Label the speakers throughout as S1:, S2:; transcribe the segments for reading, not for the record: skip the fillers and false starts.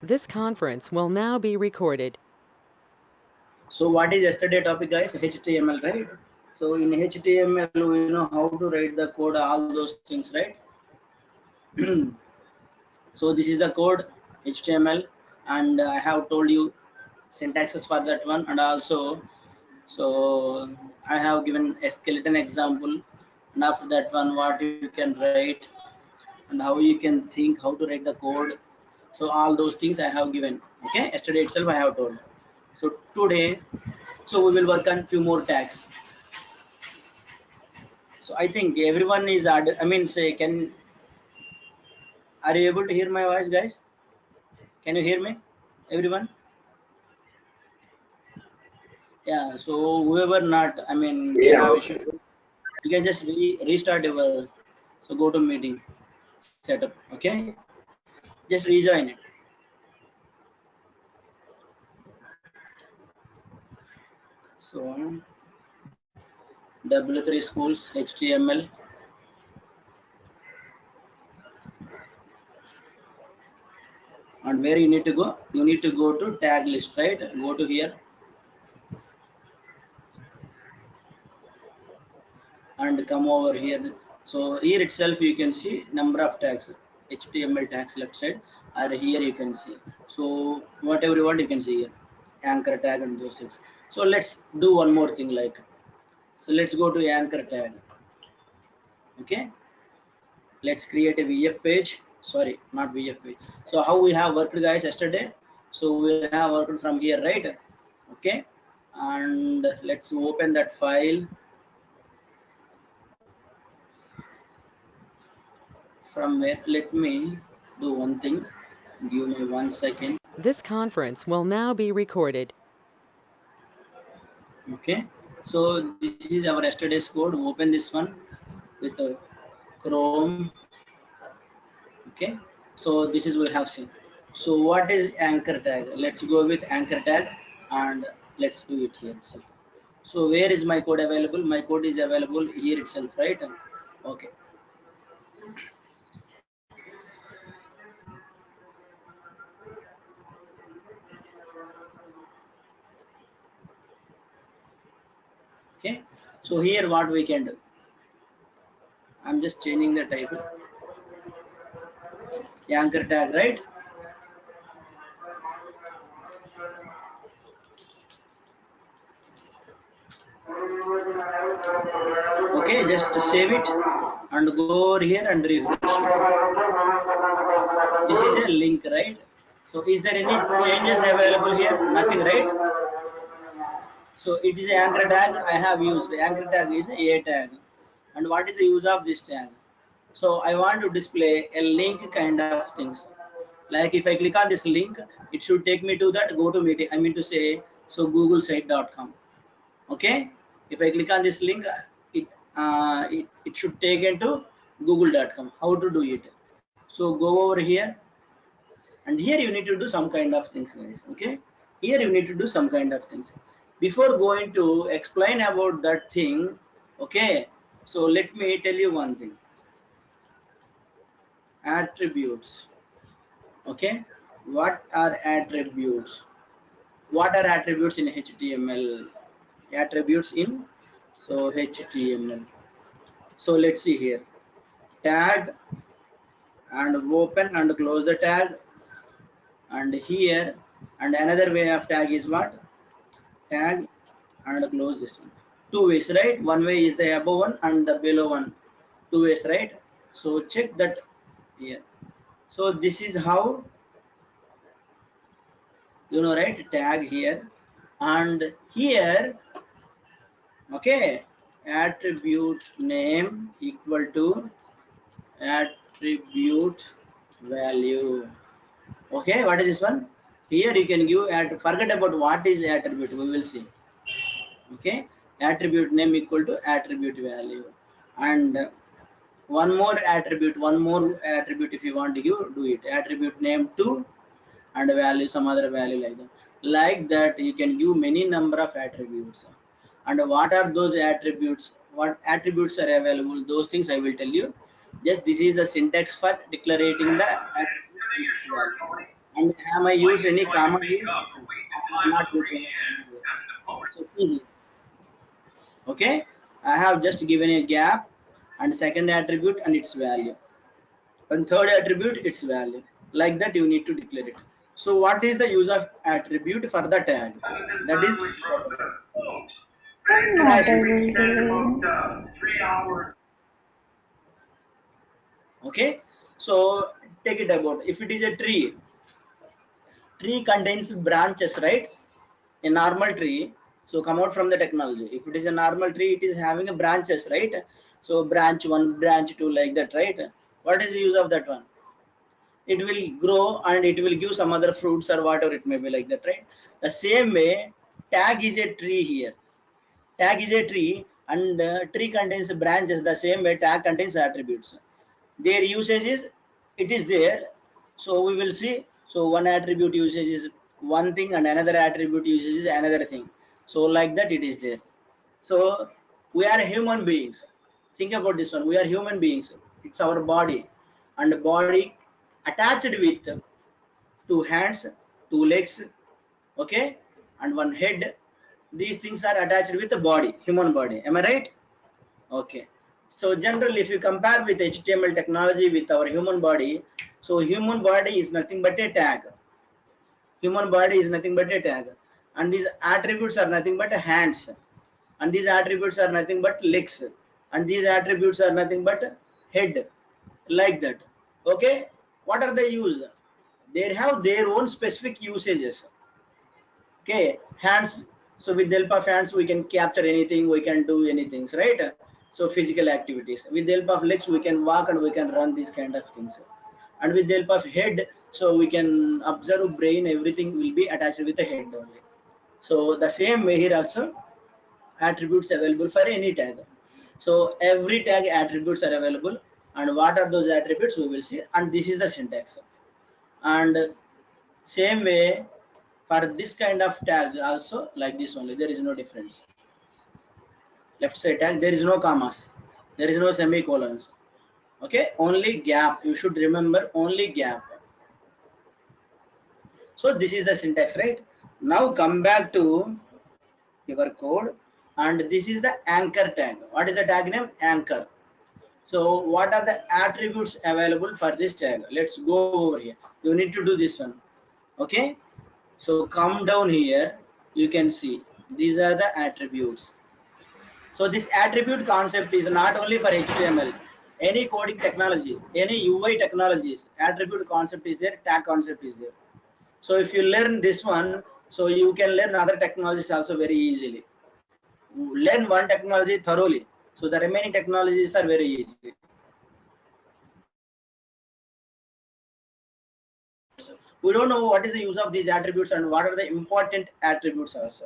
S1: This conference will now be recorded.
S2: So what is yesterday topic, guys? HTML, right? So in HTML, we know how to write the code, all those things, right? So this is the code HTML, and I have told you syntaxes for that one, and also so I have given a skeleton example, and after that one, what you can write and how you can think how to write the code. So all those things I have given. Okay, yesterday itself I have told. So today, so we will work on few more tags. So I think everyone is I mean, say, are you able to hear my voice, guys? Can you hear me, everyone? Yeah. So whoever not, I mean, they
S3: Yeah,
S2: have issue. You can just restart your. So go to meeting setup. Okay. Just rejoin it. So W3 schools HTML, and where you need to go? You need to go to tag list, right? Go to here and come over here. So here itself you can see number of tags, HTML tags left side, or here you can see. So whatever you want you can see here, anchor tag and those things. So let's do one more thing like, so let's go to anchor tag. Okay, let's create a VF page. Sorry, not VF page. So how we have worked, guys, yesterday? So we have worked from here, right? Okay, and let's open that file from where. Let me do one thing. Give me 1 second.
S1: This conference will now be recorded.
S2: Okay, so this is our yesterday's code. Open this one with Chrome. Okay, so this is we have seen. So what is anchor tag? Let's go with anchor tag and let's do it here itself. So where is my code available? My code is available here itself, right? Okay. Okay. So here what we can do. I'm just changing the type. Anchor tag, right? Okay, just save it and go over here and refresh it. This is a link, right? So is there any changes available here? Nothing, right? So it is an anchor tag I have used. Anchor tag is a tag. And what is the use of this tag? So I want to display a link kind of things. Like if I click on this link, it should take me to that go to meeting. I mean to say, so googlesite.com. Okay. If I click on this link, it should take into google.com. How to do it? So go over here, and here you need to do some kind of things, guys. Okay, here you need to do some kind of things before going to explain about that thing. Okay, so let me tell you one thing. Attributes. Okay, what are attributes? What are attributes in HTML? Attributes in so HTML. So let's see here. Tag and open and close the tag, and here, and another way of tag is what? Tag and close this one. Two ways, right? One way is the above one and the below one. Two ways, right? So check that here. So this is how, you know, right? Tag here and here. Okay, attribute name equal to attribute value. Okay, what is this one? Here you can give forget about what is attribute. We will see. Okay, attribute name equal to attribute value, and one more attribute if you want to give, do it. Attribute name 2 and value some other value like that. Like that you can give many number of attributes. And what are those attributes? What attributes are available? Those things I will tell you. Just this is the syntax for declaring the attribute value. And am I used any comma here? I am not used any comma here. So see here. Okay, I have just given a gap and second attribute and its value, and third attribute its value. Like that you need to declare it. So what is the use of attribute for the tag? That is
S3: I'm
S2: it
S3: not
S2: has
S3: able to.
S2: okay. So take it about if it is a tree, tree contains branches, right? A normal tree, so come out from the technology. If it is a normal tree, it is having a branches, right? So branch one, branch two, like that, right? What is the use of that one? It will grow and it will give some other fruits or whatever it may be, like that, right? The same way, tag is a tree here. Tag is a tree and tree contains branches. The same way, tag contains attributes. Their usage is, it is there. So we will see. So one attribute usage is one thing and another attribute usage is another thing. So like that it is there. So we are human beings. Think about this one. We are human beings. It's our body, and the body attached with two hands, two legs, okay, and one head. These things are attached with the body, human body. Am I right? Okay. So generally, if you compare with HTML technology with our human body, so human body is nothing but a tag. Human body is nothing but a tag, and these attributes are nothing but hands, and these attributes are nothing but legs, and these attributes are nothing but head, like that. Okay. What are they use? They have their own specific usages. Okay, hands. So with the help of hands, we can capture anything, we can do anything, right? So physical activities. With the help of legs, we can walk and we can run these kind of things. And with the help of head, so we can observe brain, everything will be attached with the head only. So the same way here also, attributes available for any tag. So every tag attributes are available, and what are those attributes we will see, and this is the syntax. And same way for this kind of tag also, like this only, there is no difference. Left side tag, there is no commas, there is no semicolons. Okay, only gap. You should remember only gap. So this is the syntax, right? Now come back to your code, and this is the anchor tag. What is the tag name? Anchor. So what are the attributes available for this tag? Let's go over here. You need to do this one. Okay. So come down here. You can see these are the attributes. So this attribute concept is not only for HTML. Any coding technology, any UI technologies, attribute concept is there, tag concept is there. So if you learn this one, so you can learn other technologies also very easily. Learn one technology thoroughly. So the remaining technologies are very easy. We don't know what is the use of these attributes and what are the important attributes also.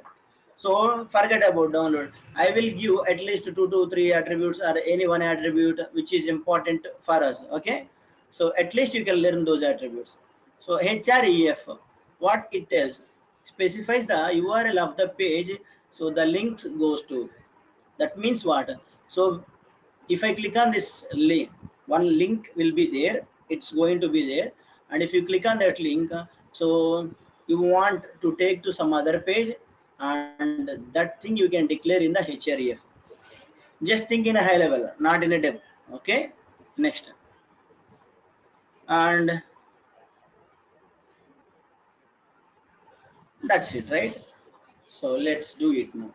S2: So forget about download. I will give at least 2 to 3 attributes or any one attribute which is important for us. Okay. So at least you can learn those attributes. So href, what it tells, specifies the URL of the page. So the links goes to. That means what? So if I click on this link, one link will be there. It's going to be there. And if you click on that link, so you want to take to some other page, and that thing you can declare in the href. Just think in a high level, not in a depth. Okay. Next. And that's it, right? So let's do it now.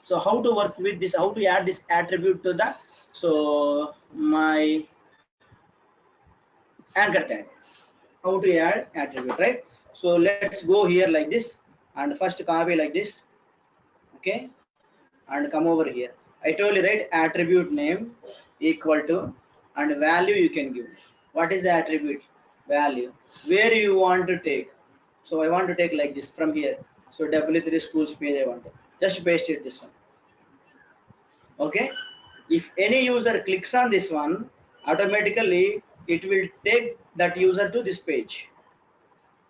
S2: So how to work with this, how to add this attribute to the, so my anchor tag, how to add attribute, right? So let's go here like this, and first copy like this, okay, and come over here. I told you, right, attribute name equal to, and value you can give. What is the attribute value, where you want to take? So I want to take like this from here. So W3 schools page I want to just paste it this one. Okay, if any user clicks on this one, automatically it will take that user to this page.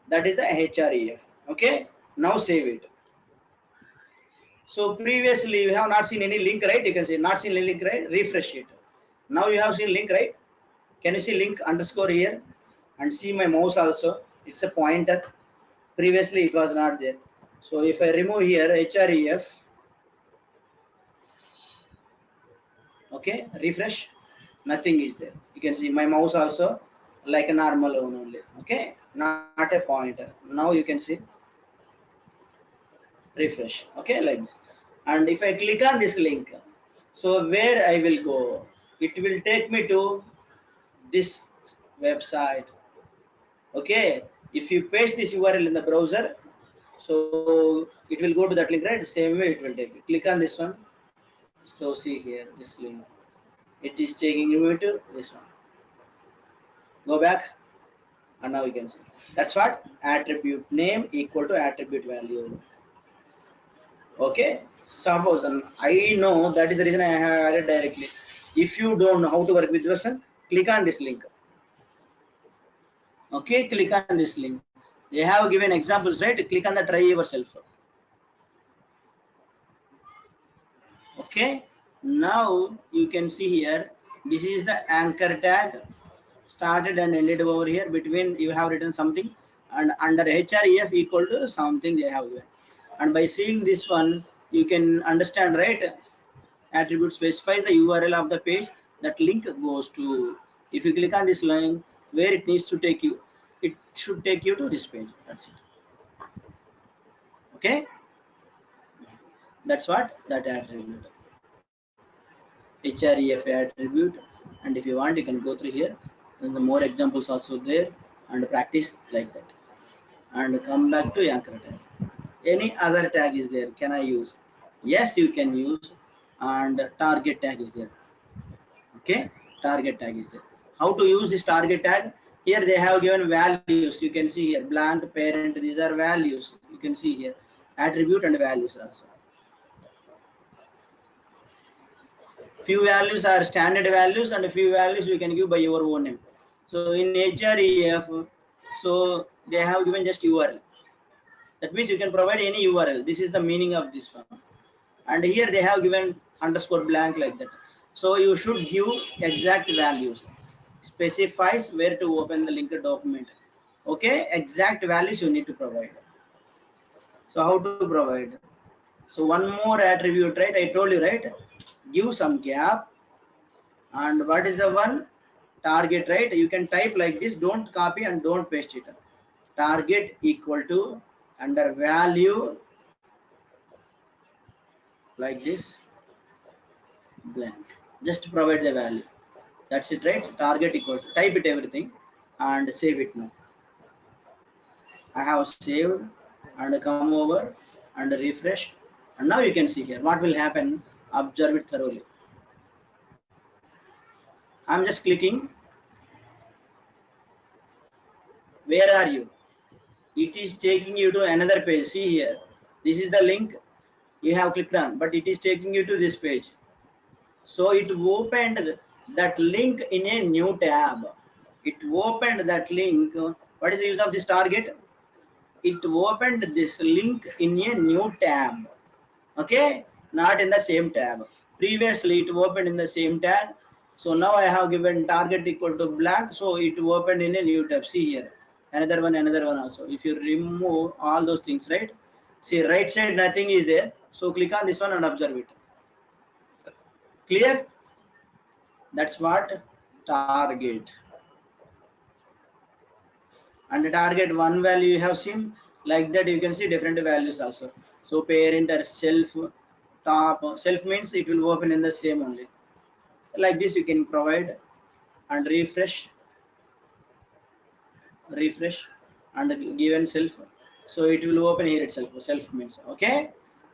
S2: That is the href. Okay, now save it. So previously you have not seen any link, right? You can see not seen any link, right? Refresh it. Now you have seen link, right? Can you see link underscore here and see my mouse also? It's a pointer. Previously it was not there. So if I remove here href, okay, refresh, nothing is there. You can see my mouse also like a normal one only. Okay, not a pointer. Now you can see refresh. Okay, like this. And if I click on this link, so where I will go, it will take me to this website. Okay, if you paste this URL in the browser, so it will go to that link, right? Same way it will take you. Click on this one. So see here this link, it is taking you to this one. Go back, and now you can see that's what attribute name equal to attribute value. Okay, suppose, and I know that is the reason I have added directly. If you don't know how to work with version, click on this link. Okay, click on this link. They have given examples, right? Click on the try yourself. Okay, now you can see here, this is the anchor tag, started and ended over here. Between you have written something, and under href equal to something they have given. And by seeing this one, you can understand, right? Attribute specifies the URL of the page that link goes to. If you click on this link, where it needs to take you, it should take you to this page. That's it. Okay, that's what that attribute, href attribute. And if you want, you can go through here. There's more examples also there, and practice like that. And come back to anchor tag. Any other tag is there, can I use? Yes, you can use. And target tag is there. Okay, target tag is there. How to use this target tag? Here they have given values. You can see here blank parent, these are values. You can see here attribute and values also. Few values are standard values, and a few values you can give by your own name. So in href, so they have given just URL. That means you can provide any URL. This is the meaning of this one. And here they have given underscore blank like that. So you should give exact values. Specifies where to open the linked document. Okay, exact values you need to provide. So how to provide? So one more attribute, right? I told you, right? Give some gap. And what is the one? Target, right? You can type like this. Don't copy and don't paste it. Target equal to under value like this blank. Just provide the value. That's it, right? Target equal to, type it everything and save it now. I have saved and come over and refresh, and now you can see here what will happen. Observe it thoroughly. I'm just clicking. Where are you? It is taking you to another page. See here, this is the link you have clicked on, but it is taking you to this page. So it opened that link in a new tab. It opened that link. What is the use of this target? It opened this link in a new tab. Okay, not in the same tab. Previously it opened in the same tab. So now I have given target equal to blank, so it opened in a new tab. See here, another one also. If you remove all those things, right? See right side nothing is there, so click on this one and observe it. Clear? That's what target. And the target one value you have seen, like that you can see different values also. So parent or self, top, self means it will open in the same only. Like this you can provide and refresh and given self, so it will open here itself. Self means, okay,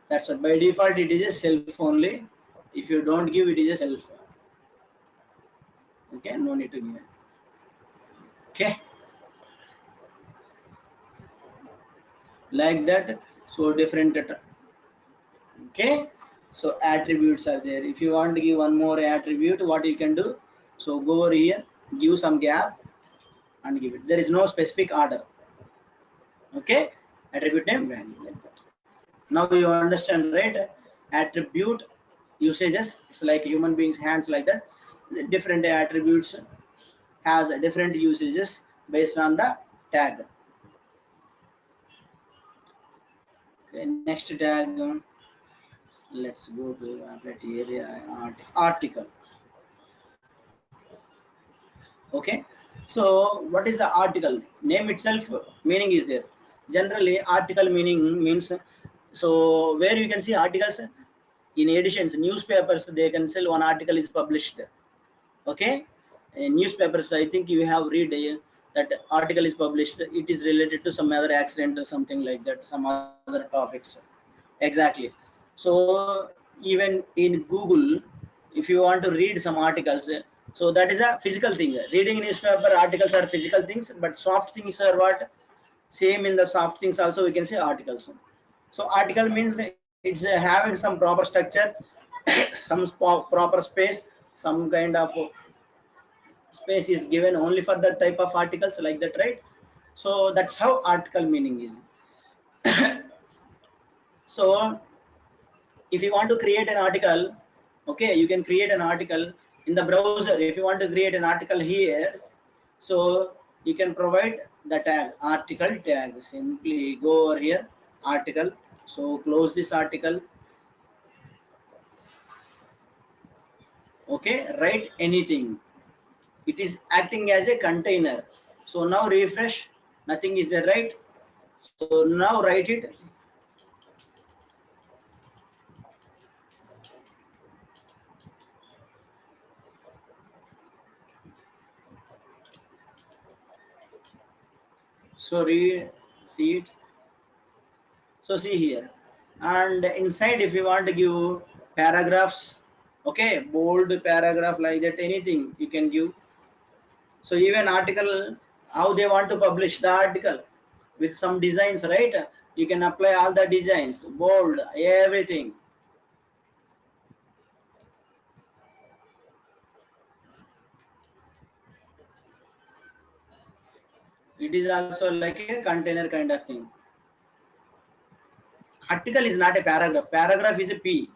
S2: that's what by default it is a self only. If you don't give, it is a self. Okay, no need to give it. Okay, like that. So different, okay. So attributes are there. If you want to give one more attribute, what you can do, so go over here, give some gap and give it. There is no specific order. Okay, attribute name value like that. Now you understand, right? Attribute usages, it's like human beings hands like that. Different attributes has different usages based on the tag. next tag, let's go to applet area article. Okay, so what is the article? Name itself meaning is there. Generally article meaning means, so where you can see articles in editions, newspapers, they can sell one article is published. Okay, in newspapers I think you have read that article is published, it is related to some other accident or something like that, some other topics. Exactly. So even in Google, if you want to read some articles, so that is a physical thing. Reading newspaper articles are physical things, but soft things are what? Same in the soft things also we can say articles. So article means it's having some proper structure, some proper space, some kind of space is given only for that type of articles like that, right? So that's how article meaning is. So if you want to create an article, okay, you can create an article in the browser. If you want to create an article here, so you can provide the tag article tag. Simply go over here, article. So close this article. Okay, write anything. It is acting as a container. So now refresh, nothing is there, right? So now write it. So see it. So see here, and inside if you want to give paragraphs, okay, bold paragraph like that, anything you can give. So even article, how they want to publish the article with some designs, right? You can apply all the designs, bold, everything. It is also like a container kind of thing. Article is not a paragraph. Paragraph is a P.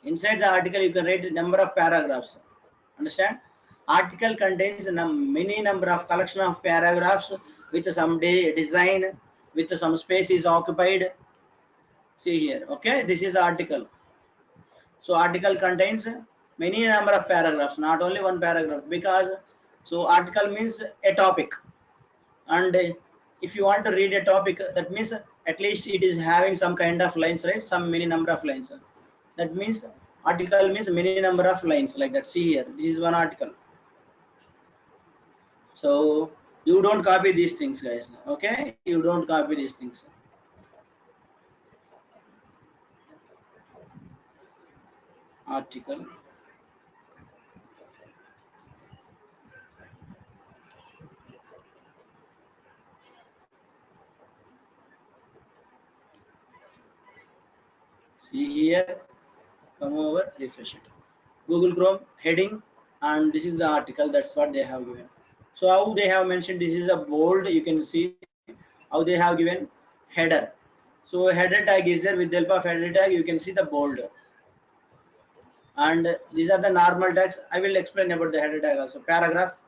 S2: Inside the article, you can write a number of paragraphs. Understand? Article contains many number of collection of paragraphs with some design, with some space is occupied. See here. Okay, this is the article. So article contains many number of paragraphs, not only one paragraph. Because so article means a topic, and if you want to read a topic, that means at least it is having some kind of lines, right? Some many number of lines. That means article means many number of lines like that. See here, this is one article. So you don't copy these things, guys. Okay, you don't copy these things. Article. See here, come over, refresh it. Google Chrome heading, and this is the article. That's what they have given. So how they have mentioned, this is a bold. You can see how they have given header. So header tag is there. With the help of header tag, you can see the bold. And these are the normal tags. I will explain about the header tag also. Paragraph,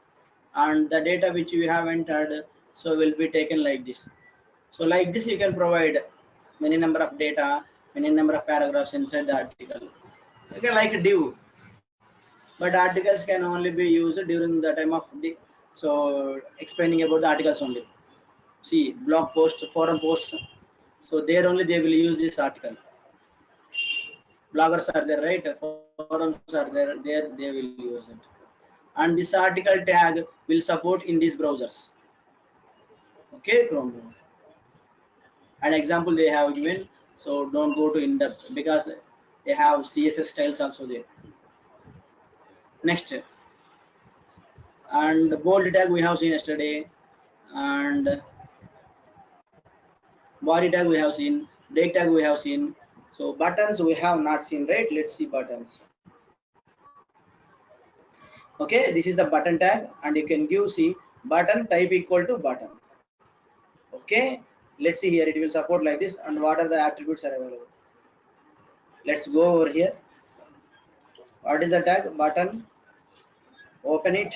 S2: and the data which you have entered, so will be taken like this. So like this, you can provide many number of data, many number of paragraphs inside the article. Okay, like a div, but articles can only be used during the time of the, so explaining about the articles only. See, blog posts, forum posts. So there only they will use this article. Bloggers are there, right? Forums are there. There they will use it. And this article tag will support in these browsers. Okay, Chrome. An example they have given. So don't go to in depth because they have CSS styles also there. Next, and bold tag we have seen yesterday, and body tag we have seen, break tag we have seen. So buttons we have not seen, right? Let's see buttons. Okay, this is the button tag, and you can give see button type equal to button. Okay, let's see here, it will support like this, and what are the attributes are available. Let's go over here. What is the tag? Button. Open it.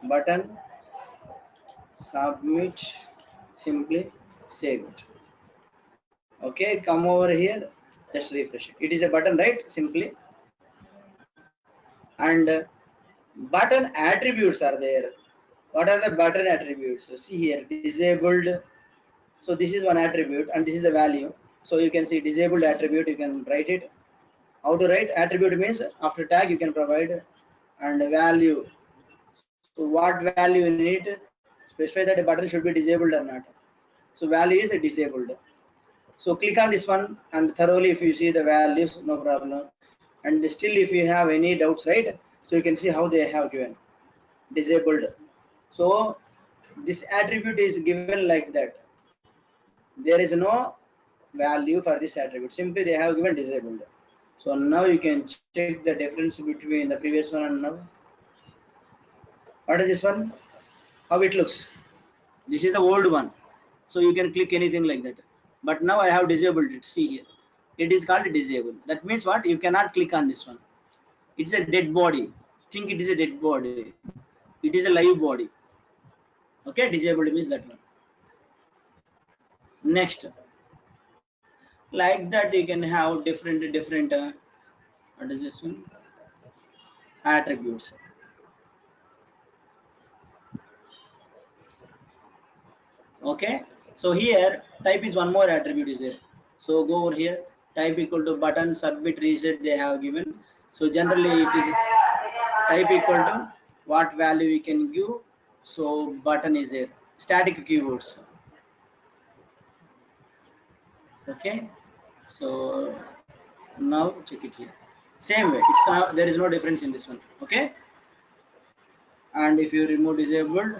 S2: Button. Submit. Simply save it. Okay, come over here, just refresh it. It is a button, right? Simply. And button attributes are there. What are the button attributes? So see here, disabled. So this is one attribute and this is the value. So you can see disabled attribute, you can write it. How to write? Attribute means after tag you can provide, and value. So what value you need? Specify that a button should be disabled or not. So value is disabled. So click on this one and thoroughly if you see the values, no problem. And still if you have any doubts, right? So you can see how they have given disabled. So this attribute is given like that. There is no value for this attribute. Simply they have given disabled. So now you can check the difference between the previous one and now. What is this one? How it looks? This is the old one. So you can click anything like that. But now I have disabled it. See here. It is called disabled. That means what? You cannot click on this one. It's a dead body. Think it is a dead body. It is a live body. Okay, disabled means that one. Next, like that you can have different what is this one? Attributes. Okay, so here type is one more attribute is there. So go over here, type equal to button submit reset they have given. So generally it is type equal to what value we can give. So button is there, static keywords. Okay, so now check it here. Same way, it's now there is no difference in this one. Okay, and if you remove disabled,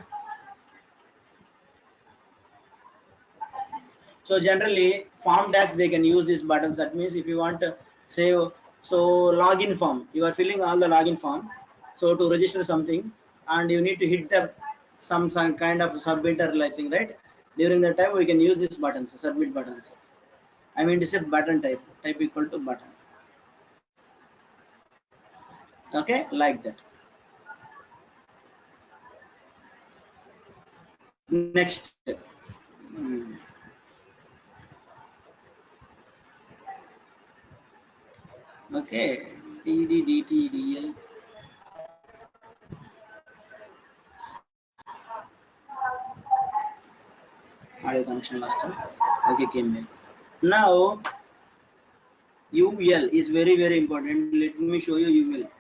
S2: so generally form tags they can use these buttons. That means if you want to save, so login form, you are filling all the login form, so to register something and you need to hit the some kind of submitter like thing, right? During the time we can use these buttons, submit buttons. I mean to say button type equal to button. Okay, like that. Next. Okay, DDDTDL. Audio connection last time. Okay, came back. Now UL is very important. Let me show you UL.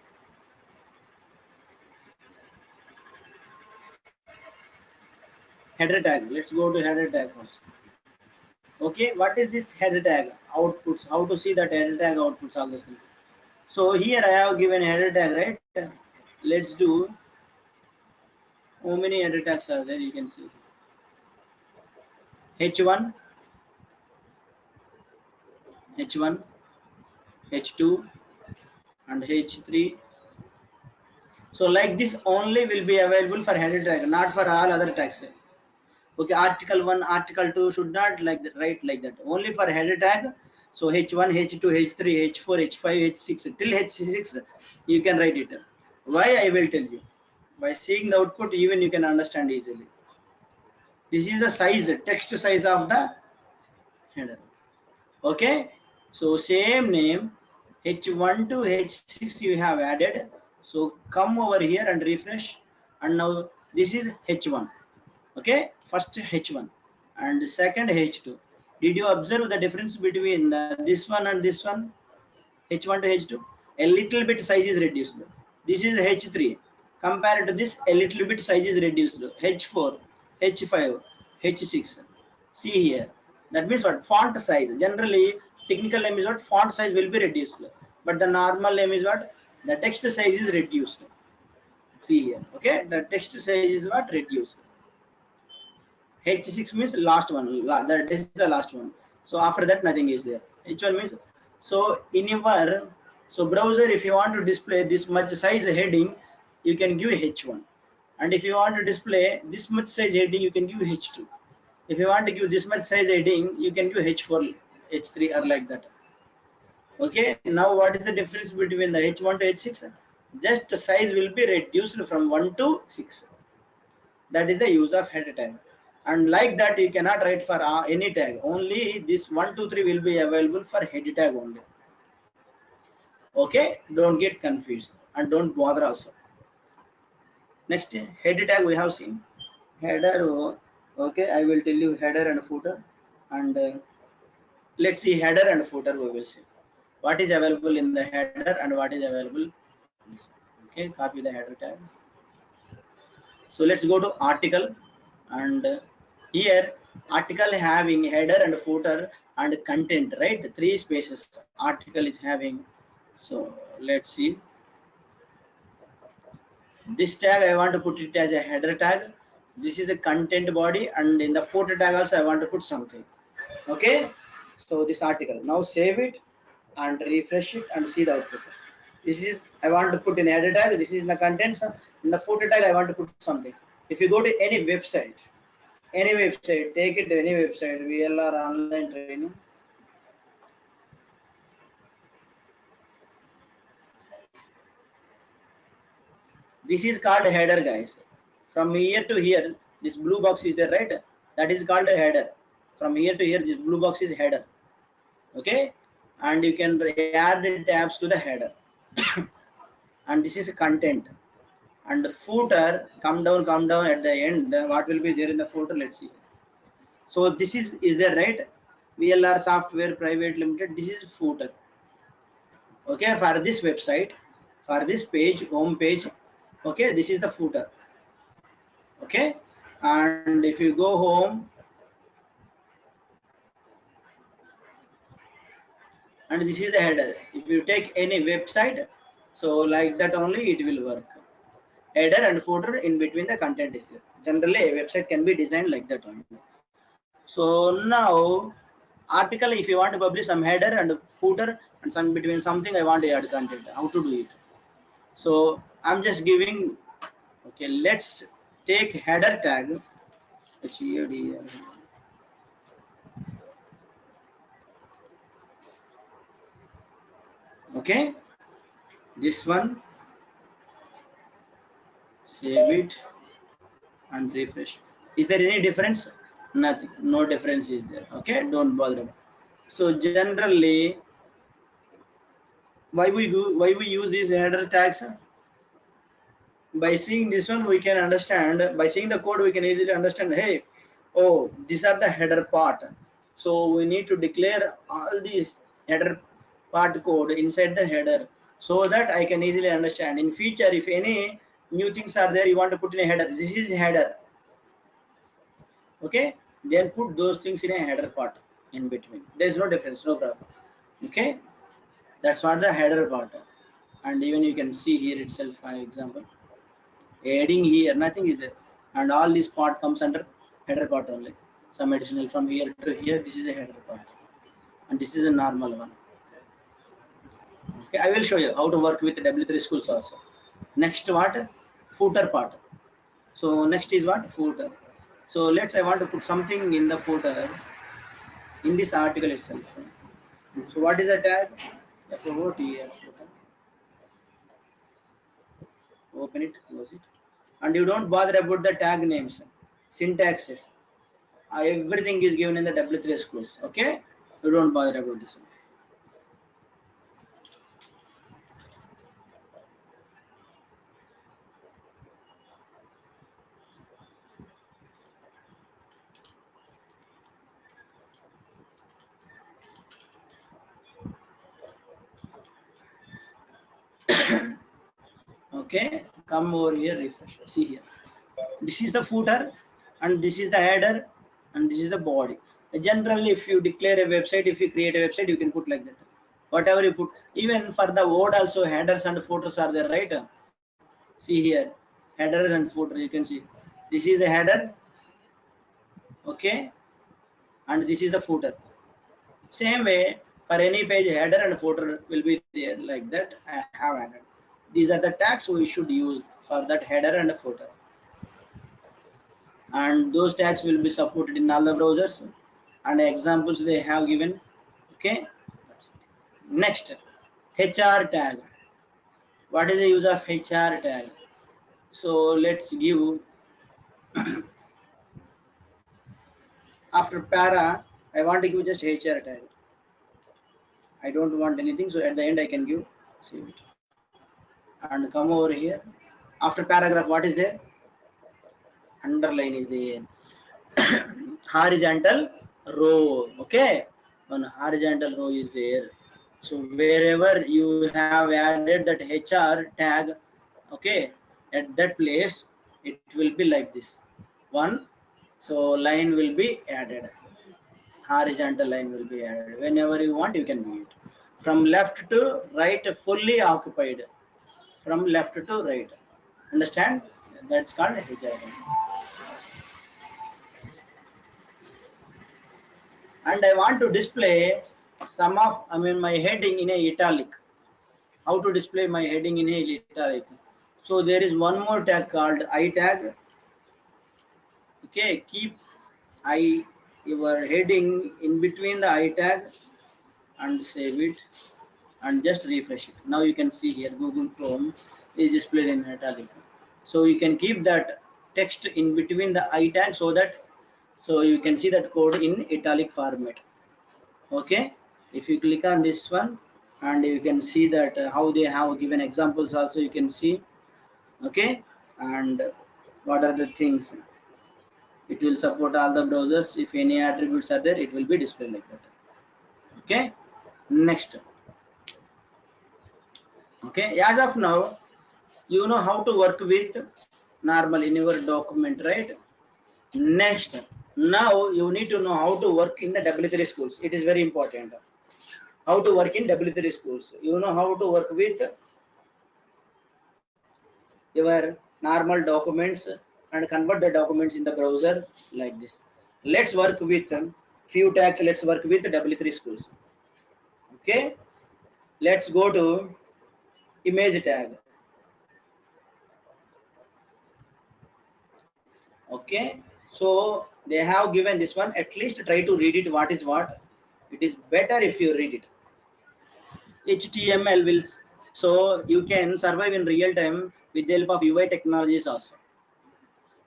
S2: Header tag. Let's go to header tag first. Okay, what is this header tag? Outputs. How to see that header tag outputs, all those things. So here I have given header tag, right? Let's do. How many header tags are there? You can see. H1, H1, H2, and H3. So like this only will be available for header tag, not for all other tags. Okay, article 1, article 2 should not like that, write like that. Only for header tag. So H1, H2, H3, H4, H5, H6 till H6 you can write it. Why I will tell you. By seeing the output even you can understand easily. This is the size, text size of the header. Okay, so same name H1 to H6 you have added. So come over here and refresh, and now this is H1. Okay, first H1 and second H2. Did you observe the difference between this one and this one? H1 to H2, a little bit size is reduced. This is H3. Compared to this, a little bit size is reduced. H4, H5, H6. See here. That means what? Font size. Generally, technical name is what? Font size will be reduced. But the normal name is what? The text size is reduced. See here. Okay. The text size is what? Reduced. H6 means last one. That is the last one. So after that, nothing is there. H1 means, so in your browser, if you want to display this much size heading, you can give H1. And if you want to display this much size heading, you can give H2. If you want to give this much size heading, you can give H4, H3, or like that. Okay. Now what is the difference between the H1 to H6? Just the size will be reduced from 1 to 6. That is the use of header tag. and like that you cannot write for any tag. Only this 1 2 3 will be available for head tag only. Okay, don't get confused and don't bother also. Next, head tag we have seen. Header, okay, I will tell you header and footer, and let's see header and footer. We will see what is available in the header and what is available. Okay, copy the header tag. So let's go to article, and here article having header and footer and content, right? 3 spaces article is having. So let's see. This tag I want to put it as a header tag. This is a content body, and in the footer tag also I want to put something. Okay, so this article, now save it and refresh it and see the output. This is I want to put in header tag. This is in the contents. In the footer tag I want to put something. If you go to any website, take it to any website, VLR online training. This is called header, guys. From here to here, this blue box is there, right? That is called a header. From here to here, this blue box is header. Okay, and you can add tabs to the header. And this is content. And the footer, come down at the end. What will be there in the footer? Let's see. So this is there, right? VLR Software Private Limited. This is footer. Okay, for this website, for this page, home page. Okay, this is the footer. Okay, and if you go home, and this is the header. If you take any website, so like that only it will work. Header and footer, in between the content is here. Generally a website can be designed like that only. So now article, if you want to publish some header and footer and some between something I want to add content, how to do it? So I'm just giving, okay, let's take header tag. Okay, this one, save it and refresh. Is there any difference? Nothing, no difference is there. Okay, don't bother about. So generally, why we use these header tags? By seeing this one we can understand, by seeing the code we can easily understand, hey, oh, these are the header part, so we need to declare all these header part code inside the header, so that I can easily understand in future if any new things are there you want to put in a header. This is header. Okay, then put those things in a header part in between. There is no difference, no problem. Okay, that's what the header part. And even you can see here itself, for example, adding here, nothing is there, and all this part comes under header part only. Some additional from here to here, this is a header part, and this is a normal one. Okay, I will show you how to work with W3 Schools also. Next, what? Footer part. So next is what? Footer. So let's, I want to put something in the footer in this article itself. So what is the tag? FOTR footer. Open it, close it, and you don't bother about the tag names, syntaxes. Everything is given in the W3 Schools. Okay, you don't bother about this one. Okay, come over here, refresh. See here, this is the footer, and this is the header, and this is the body. Generally, if you declare a website, if you create a website, you can put like that. Whatever you put, even for the word also, headers and footers are there, right? See here, headers and footer. You can see this is a header. Okay, and this is the footer. Same way, for any page, header and footer will be there like that. I have added. These are the tags we should use for that header and footer. And those tags will be supported in all the browsers, and examples they have given. Okay. Next, HR tag. What is the use of HR tag? So let's give After para, I want to give just HR tag. I don't want anything, so at the end I can give save it and come over here. After paragraph, what is there? Underline is there. Horizontal row. Okay, one horizontal row is there. So wherever you have added that HR tag, okay, at that place it will be like this one. So line will be added, horizontal line will be added. Whenever you want, you can do it. From left to right, fully occupied. From left to right. Understand? That's called HR. And I want to display some of, my heading in a italic. How to display my heading in a italic? So there is one more tag called I tag. Okay, keep I your heading in between the I tag and save it and just refresh it. Now you can see here Google Chrome is displayed in italic. So you can keep that text in between the I tag so you can see that code in italic format. Okay, if you click on this one and you can see that how they have given examples also you can see. Okay, and what are the things, it will support all the browsers. If any attributes are there, it will be displayed like that. Okay, next. Okay, as of now you know how to work with normal in your document, right? Next, now you need to know how to work in the W3 schools. It is very important. How to work in W3 schools. You know how to work with your normal documents and convert the documents in the browser like this. Let's work with few tags. Let's work with W3 schools. Okay, let's go to image tag. Okay, so they have given this one. At least try to read it. What is what? It is better if you read it. HTML will, so you can survive in real time with the help of UI technologies also.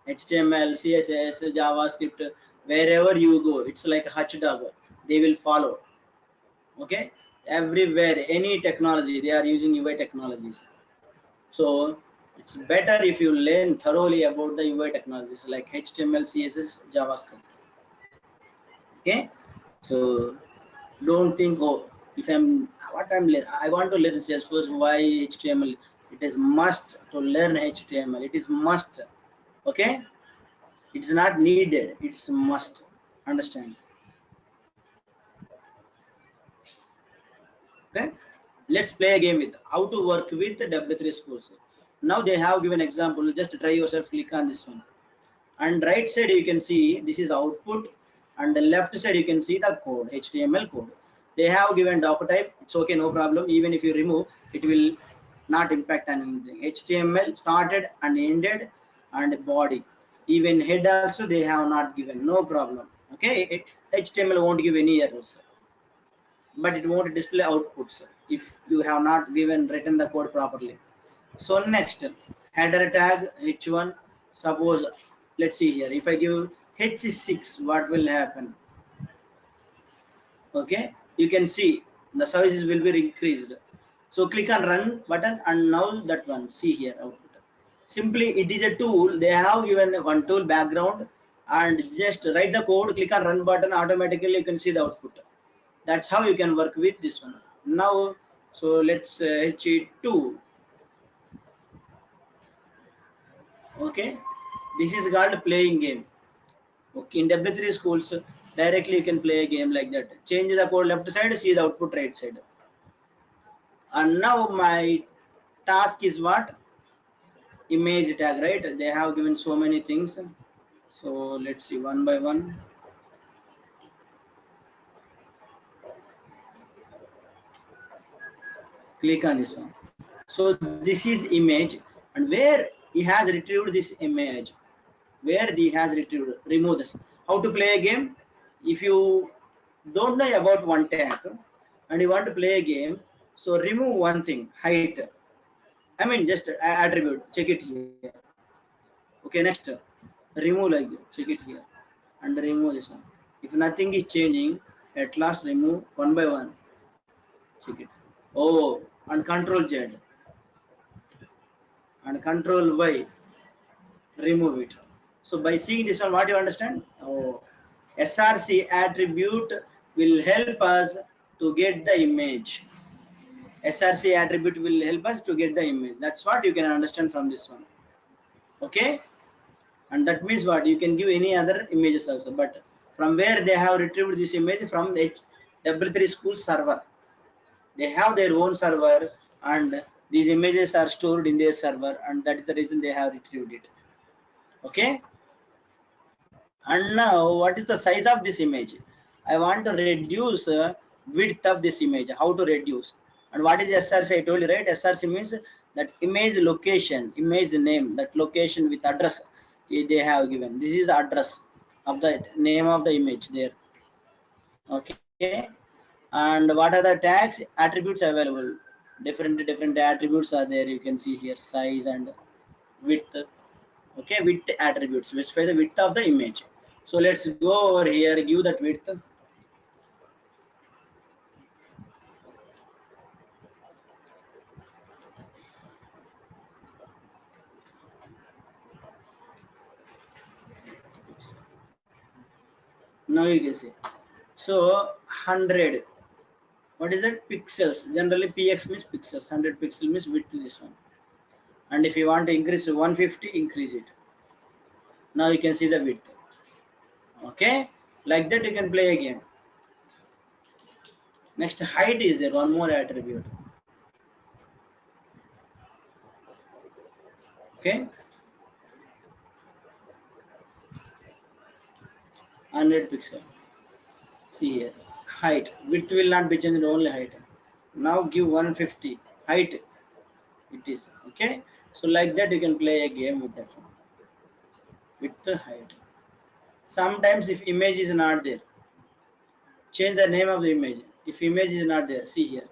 S2: HTML, CSS, JavaScript, wherever you go, it's like a watchdog. They will follow. Okay, everywhere, any technology, they are using UI technologies. So it's better if you learn thoroughly about the UI technologies like HTML, CSS, JavaScript. Okay, so don't think, oh, if I'm what I'm learning, I want to learn Salesforce. Why HTML? It is must to learn HTML. It is must. Okay, it's not needed. It's must. Understand? Okay, let's play a game with how to work with the W3 schools. Now they have given example. Just try yourself. Click on this one. And right side you can see this is output, and the left side you can see the code, HTML code. They have given doc type. It's okay, no problem. Even if you remove, it will not impact on anything. HTML started and ended and body. Even head also they have not given, no problem. Okay, HTML won't give any errors, but it won't display outputs if you have not given written the code properly. So next, header tag h1. Suppose, let's see here, if I give h6, what will happen? Okay, you can see the services will be increased. So click on run button, and now that one, see here output. Simply it is a tool. They have given one tool background, and just write the code, click on run button, automatically you can see the output. That's how you can work with this one. Now, so let's h2. Okay, this is called playing game. Okay, in W3 schools, directly you can play a game like that. Change the code left side, see the output right side. And now my task is what? Image tag, right? They have given so many things. So let's see one by one. Click on this one. So this is image, and where he has retrieved this image, where he has retrieved, remove this. How to play a game? If you don't know about one tag and you want to play a game, so remove one thing, height. I mean just attribute, check it here. Okay, next remove like this, check it here and remove this one. If nothing is changing, at last remove one by one. Check it. Oh, and Control Z and Control Y, remove it. So by seeing this one, what you understand? Oh, SRC attribute will help us to get the image. SRC attribute will help us to get the image. That's what you can understand from this one. Okay, and that means what, you can give any other images also, but from where they have retrieved this image? From the W3 school server. They have their own server, and these images are stored in their server, and that is the reason they have retrieved it. Okay, and now what is the size of this image? I want to reduce width of this image. How to reduce? And what is SRC? I told you, right? SRC means that image location, image name, that location with address they have given. This is the address of the name of the image there. Okay, and what are the tags attributes available? Different attributes are there. You can see here size and width. Okay, width attributes specify the width of the image. So let's go over here, give that width. Now you can see. So 100, what is that? Pixels. Generally px means pixels. 100 pixel means width, this one. And if you want to increase to 150, increase it. Now you can see the width. Okay, like that you can play a game. Next, height is there, one more attribute. Okay, 100 pixel. See here, height, width will not be changed, only height. Now give 150 height, it is. Okay, so like that you can play a game with that one, with the height. Sometimes if image is not there, change the name of the image. If image is not there, see here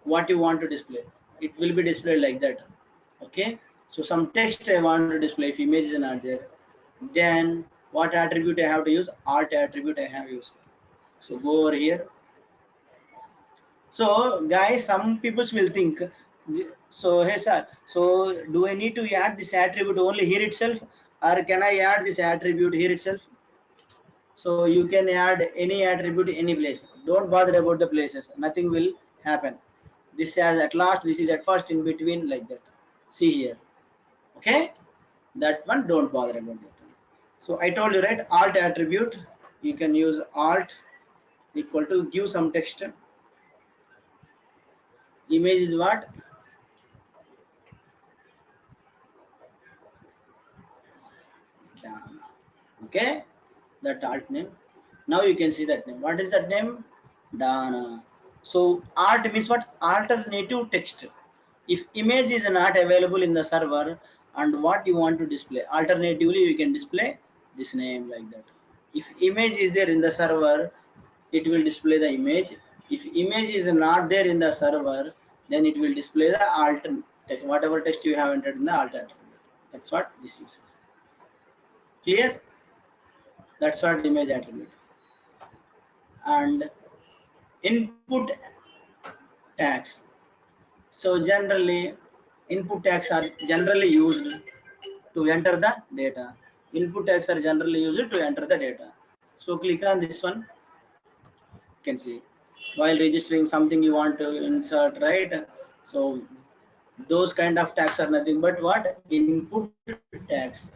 S2: what you want to display, it will be displayed like that. Okay, so some text I want to display. If image is not there, then what attribute I have to use? Alt attribute I have used. So go over here. So guys, some people will think, so hey sir, so do I need to add this attribute only here itself, or can I add this attribute here itself? So you can add any attribute any place. Don't bother about the places, nothing will happen. This as at last, this is at first, in between, like that. See here. Okay, that one don't bother about that. So I told you, right, alt attribute, you can use alt equal to give some text. Image is what? Dana. Okay, that alt name. Now you can see that name. What is that name? Dana. So alt means what? Alternative text. If image is not available in the server, and what you want to display, alternatively you can display this name like that. If image is there in the server, it will display the image. If image is not there in the server, then it will display the alt text, whatever text you have entered in the alt attribute. That's what this uses. Clear? That's what image attribute. And input tags. So generally, input tags are generally used to enter the data. Input tags are generally used to enter the data. So click on this one. You can see while registering something you want to insert, right? So those kind of tags are nothing but what? Input tags.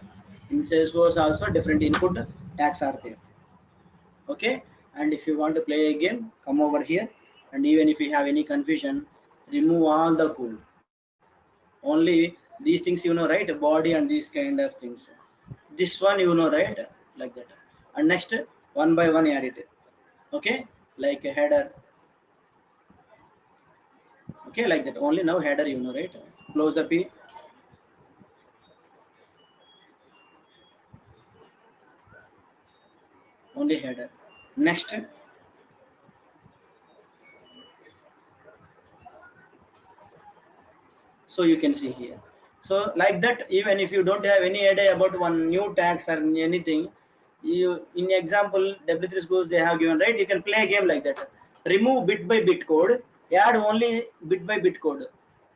S2: In Salesforce also different input tags are there. Okay, and if you want to play a game, come over here, and even if you have any confusion, remove all the code. Only these things you know, right? Body and these kind of things. This one you know, right? Like that. And next, one by one add it. Okay, like a header. Okay, like that. Only now header you know, right? Close the P. Only header. Next, so you can see here. So like that, even if you don't have any idea about one new tags or anything, You in example W3 schools they have given, right? You can play a game like that. Remove bit by bit code, add only bit by bit code.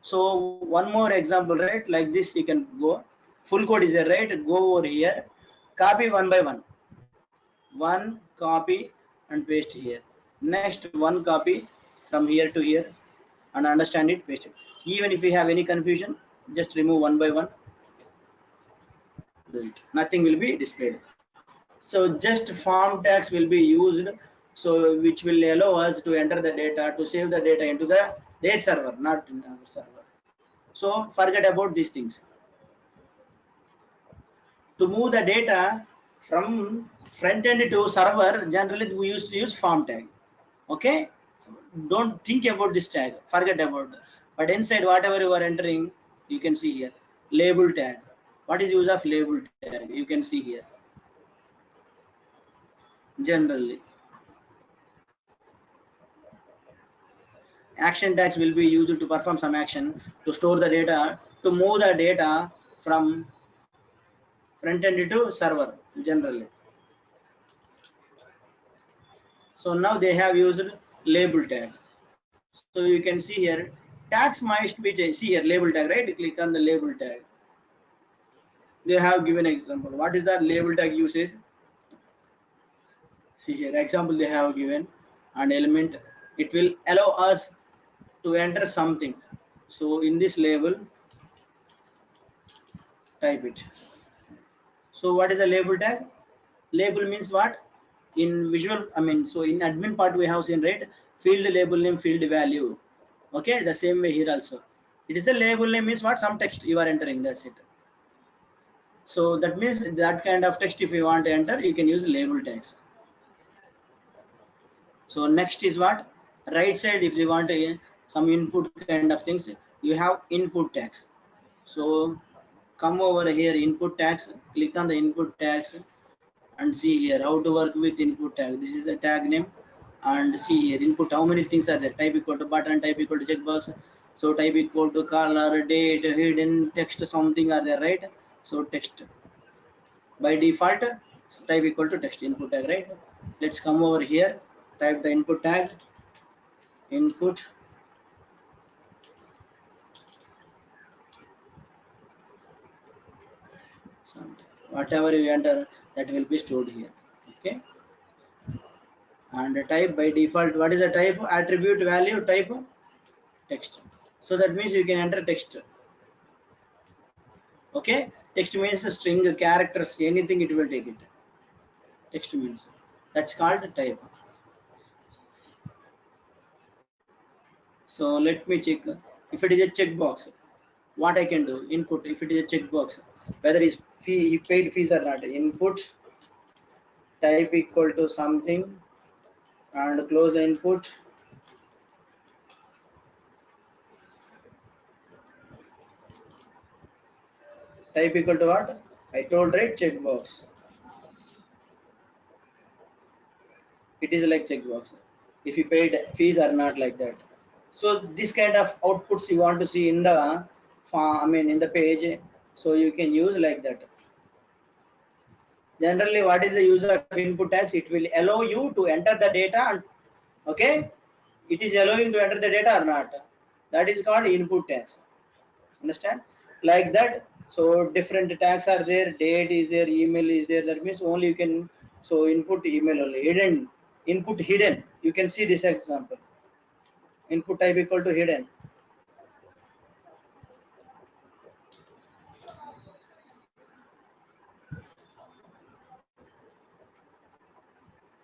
S2: So one more example, right? Like this you can go. Full code is there, right? Go over here, copy one by one. One copy and paste here. Next one copy from here to here and understand it, paste it. Even if you have any confusion, just remove one by one. Nothing will be displayed. So just form tags will be used, so which will allow us to enter the data, to save the data into their server, not in our server. So forget about these things. To move the data from front end to server, generally we used to use form tag. Okay, don't think about this tag, forget about it. But inside whatever you are entering, you can see here label tag. What is use of label tag? You can see here. Generally action tags will be used to perform some action, to store the data, to move the data from front end to server generally. So now they have used label tag. So you can see here tags must be changed. See here label tag, right? Click on the label tag. They have given example. What is that label tag usage? See here example they have given an element. It will allow us to enter something. So in this label, type it. So what is the label tag? Label means what? In visual, so in admin part we have seen, right? Field label name, field value. Okay, the same way here also. It is a label name means what? Some text you are entering, that's it. So that means that kind of text if you want to enter, you can use label tags. So next is what? Right side, if you want to, some input kind of things, you have input tags. So come over here, input tags, click on the input tags and see here how to work with input tag. This is the tag name, and see here input how many things are there. Type equal to button, type equal to checkbox, so type equal to color, date, hidden text, something are there, right? So text by default type equal to text input tag, right? Let's come over here, type the input tag, input, whatever you enter that will be stored here. Okay, and type by default, what is the type? Attribute value type text. So that means you can enter text. Okay, text means a string, characters, anything it will take it. Text means that's called type. So let me check. If it is a checkbox, what I can do? Input. If it is a checkbox, whether is fee, he paid fees or not. Input type equal to something and close the input. Type equal to what? I told, right? Checkbox. It is like checkbox. If you paid fees or not, like that. So this kind of outputs you want to see in the in the page, so you can use like that. Generally, what is the use of input tags? It will allow you to enter the data, and okay, it is allowing to enter the data or not. That is called input tags. Understand? Like that. So different tags are there. Date is there. Email is there. That means only you can. So input email only. Hidden input hidden. You can see this example. Input type equal to hidden.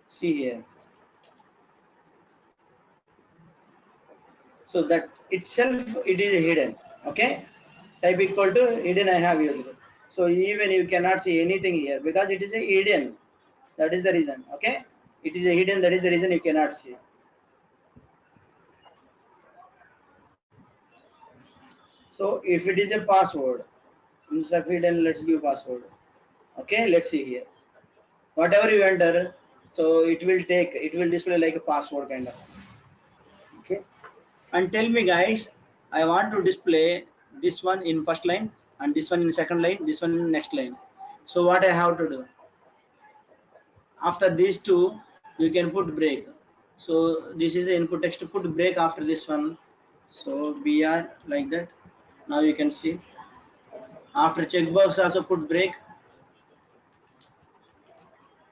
S2: See here. So that itself it is hidden. Okay, type equal to hidden I have used. So even you cannot see anything here because it is a hidden. That is the reason. Okay, it is a hidden. That is the reason you cannot see. So if it is a password, instead of hidden, let's give password. Okay, let's see here. Whatever you enter, so it will take, it will display like a password kind of. Okay, and tell me guys, I want to display this one in first line and this one in second line, this one in next line. So what I have to do? After these two, you can put break. So this is the input text, to put break after this one. So br like that. Now you can see after checkbox also put break.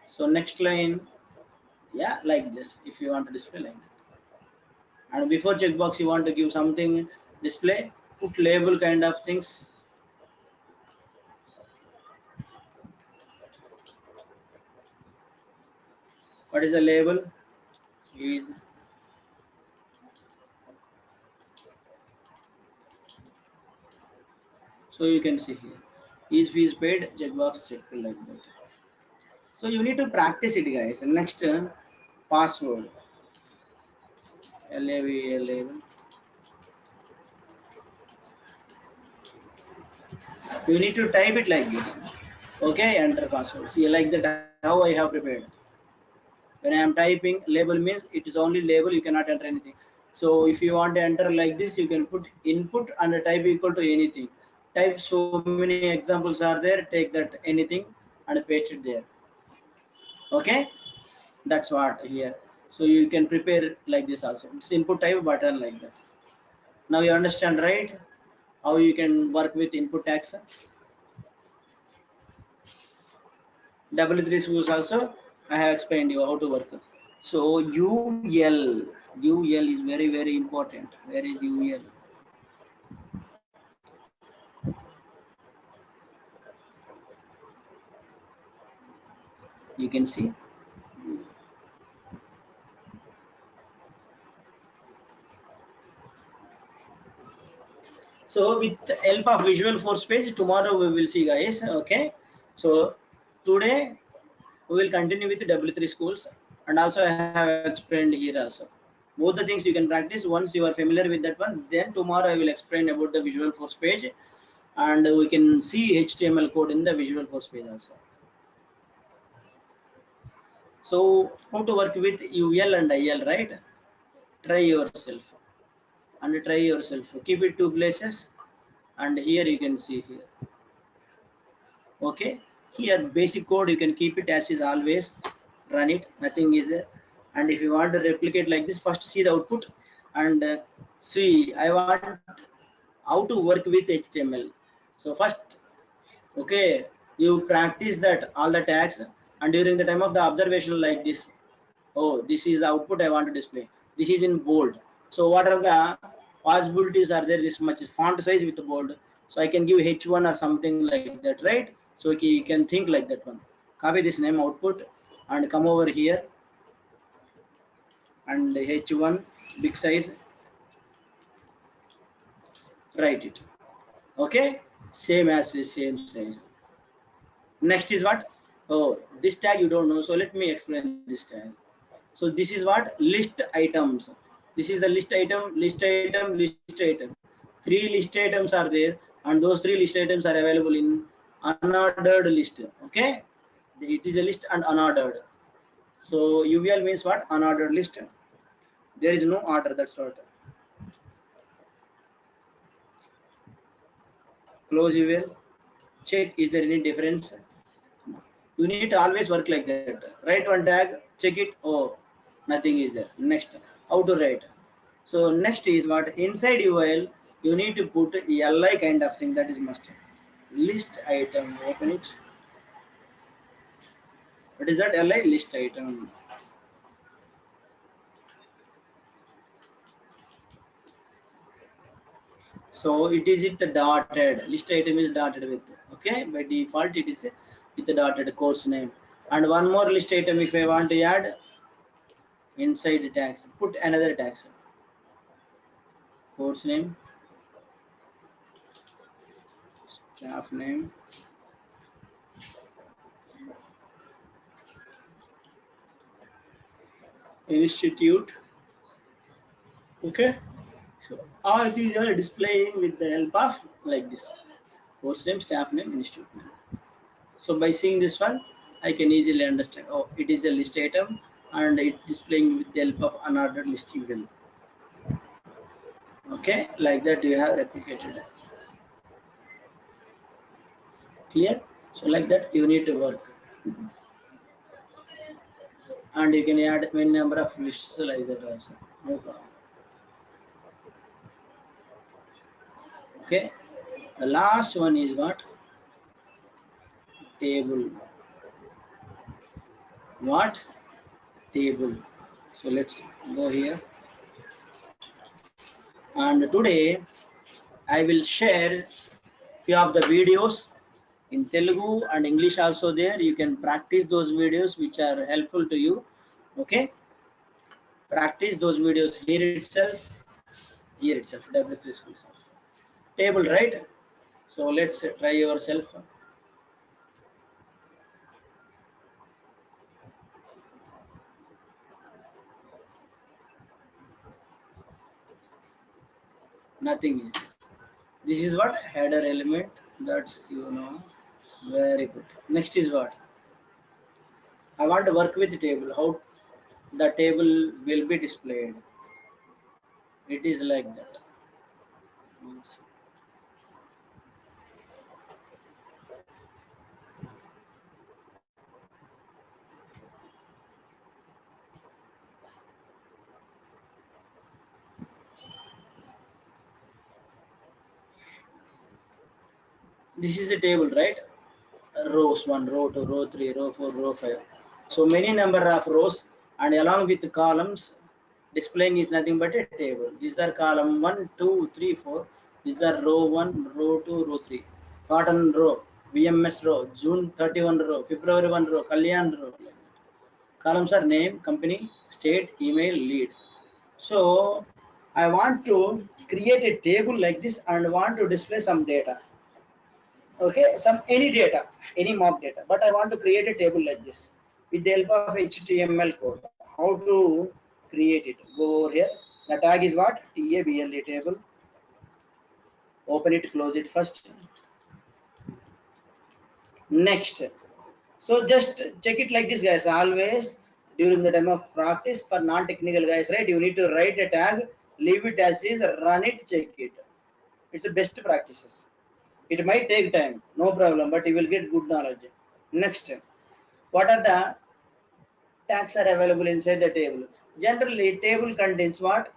S2: So next line, yeah, like this. If you want to display like that, and before checkbox you want to give something display, put label kind of things. What is the label? Is so you can see here is fees paid, checkbox check like that. So you need to practice it, guys. And next password LAV11. You need to type it like this. Okay, enter password. See, like that how I have prepared. When I am typing, label means it is only label, you cannot enter anything. So if you want to enter like this, you can put input and type equal to anything. Type, so many examples are there, take that anything and paste it there. Okay, that's what here. So you can prepare like this also. It's input type button like that. Now you understand, right? How you can work with input tags. W3 schools also I have explained you how to work. So UL is very important. Where is UL? You can see. So with the help of Visual Force page, tomorrow we will see, guys. Okay. So today we will continue with the W3 schools, and also I have explained here also. Both the things you can practice once you are familiar with that one. Then tomorrow I will explain about the Visual Force page, and we can see HTML code in the Visual Force page also. So how to work with UL and IL, right? Try yourself and try yourself. Keep it two places, and here you can see here. Okay, here basic code you can keep it as is always. Run it, nothing is there. And if you want to replicate like this, first see the output and see. I want how to work with HTML. So first, okay, you practice that all the tags, and during the time of the observation like this, oh, this is the output I want to display, this is in bold. So what are the possibilities are there? This much is font size with the bold, so I can give h1 or something like that, right? So you can think like that one. Copy this name output and come over here and h1 big size, write it. Okay, same as the same size. Next is what? Oh, this tag you don't know, so let me explain this tag. So this is what? List items. This is the list item, list item, list item. Three list items are there, and those three list items are available in unordered list. Okay, it is a list and unordered. So UVL means what? Unordered list. There is no order. That's what. Close UVL. Check, is there any difference? You need to always work like that. Write one tag, check it. Oh, nothing is there. Next, how to write? So next is what? Inside URL you need to put li kind of thing, that is must. List item, open it. What is that? Li list item. So it is it dotted. List item is dotted with. Okay, by default it is with the dotted course name. And one more list item if I want to add inside the tags, put another tags. Course name, staff name, institute. Okay, so all these are displaying with the help of like this: course name, staff name, institute name. So by seeing this one, I can easily understand. Oh, it is a list item, and it displaying with the help of unordered list UL. Okay, like that you have replicated. Clear? So like that you need to work. and you can add many number of lists like that also, no problem. Okay, the last one is what? Table. What? Table. So let's go here, and today I will share few of the videos in Telugu and English also there. You can practice those videos which are helpful to you. Okay, practice those videos here itself, W3 schools also. Table, right? So let's try yourself. Nothing is. This is what? Header element. That's, you know, very good. Next is what? I want to work with the table. How the table will be displayed. It is like that. This is a table, right? Rows 1, row 2, row 3, row 4, row 5. So many number of rows, and along with the columns, displaying is nothing but a table. These are column 1, 2, 3, 4. These are row 1, row 2, row 3. Cotton row, VMS row, June 31 row, February 1 row, Kalyan row. Columns are name, company, state, email, lead. So I want to create a table like this and want to display some data. Okay, some any data, any mock data, but I want to create a table like this with the help of HTML code. How to create it? Go over here. The tag is what? table table. Open it, close it first. Next. So just check it like this, guys. Always during the time of practice, for non-technical guys, right? You need to write a tag, leave it as is, run it, check it. It's the best practices. It might take time, no problem, but you will get good knowledge. Next, what are the tags are available inside the table? Generally, table contains what?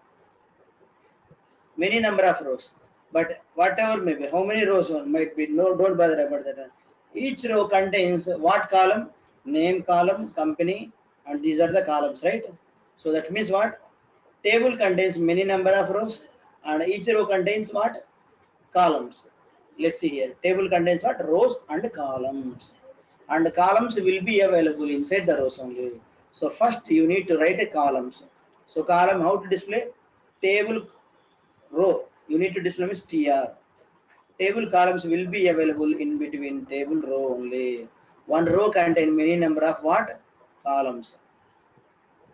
S2: Many number of rows, but whatever may be, how many rows one might be, no, don't bother about that. Each row contains what column? Name column, company, and these are the columns, right? So that means what? Table contains many number of rows, and each row contains what? Columns. Let's see here. Table contains what? Rows and columns. And columns will be available inside the rows only. So first you need to write a columns. So column, how to display? Table row. You need to display means tr. Table columns will be available in between table row only. One row contain many number of what? Columns.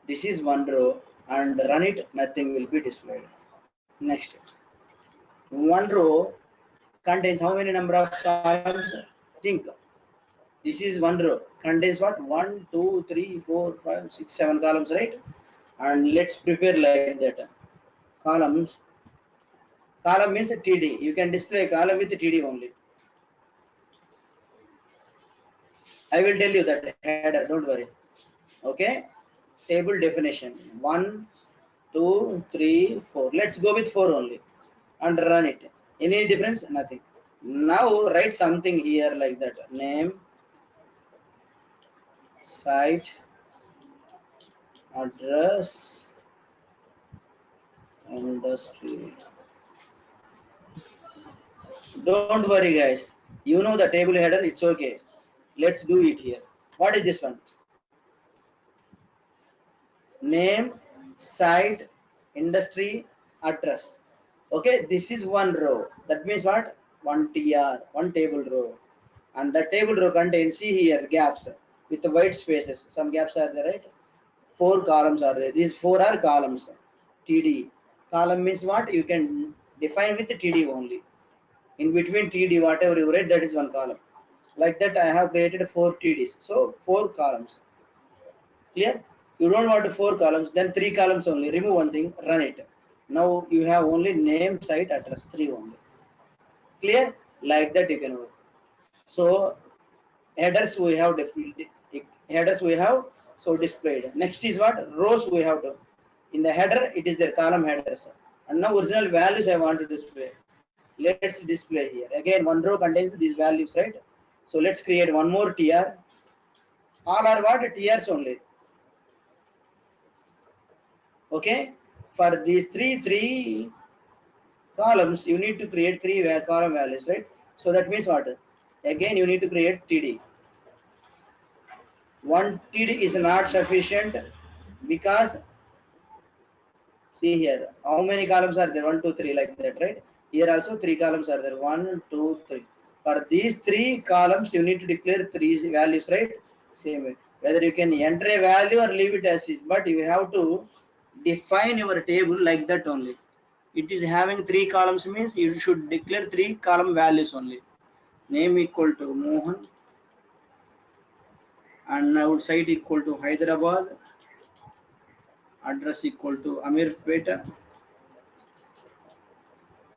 S2: This is one row, and run it, nothing will be displayed. Next. One row contains how many number of columns? Think. This is one row. Contains what? 1, 2, 3, 4, 5, 6, 7 columns, right? And let's prepare like that. Columns. Column means a TD. You can display a column with a TD only. I will tell you that header, don't worry. Okay. Table definition. 1, 2, 3, 4. Let's go with 4 only. And run it. Any difference? Nothing. Now write something here like that. Name, site, address, industry. Don't worry, guys. You know the table header, it's okay. Let's do it here. What is this one? Name, site, industry, address. Okay, this is one row. That means what? One TR, one table row. And the table row contains, see here, gaps with the white spaces. Some gaps are there, right? 4 columns are there. These 4 are columns. TD. Column means what? You can define with the TD only. In between TD, whatever you write, that is one column. Like that, I have created 4 TDs. So 4 columns. Clear? You don't want 4 columns, then 3 columns only. Remove one thing, run it. Now you have only name, site, address, 3 only. Clear? Like that you can work. So headers we have definitely. Headers we have So displayed. Next is what? Rows we have to. In the header, it is the column headers. And now original values I want to display. Let's display here. Again, one row contains these values, right? So let's create one more tr. All are what? Trs only. Okay. For these three columns, you need to create three column values, right? So that means what? Again, you need to create td. One td is not sufficient because see here, how many columns are there? 1, 2, 3, like that, right? Here also three columns are there. 1, 2, 3. For these three columns, you need to declare three values, right? Same way. Whether you can enter a value or leave it as is, but you have to define your table like that only. It is having three columns means you should declare three column values only. Name equal to Mohan and outside equal to Hyderabad, address equal to Amirpeta.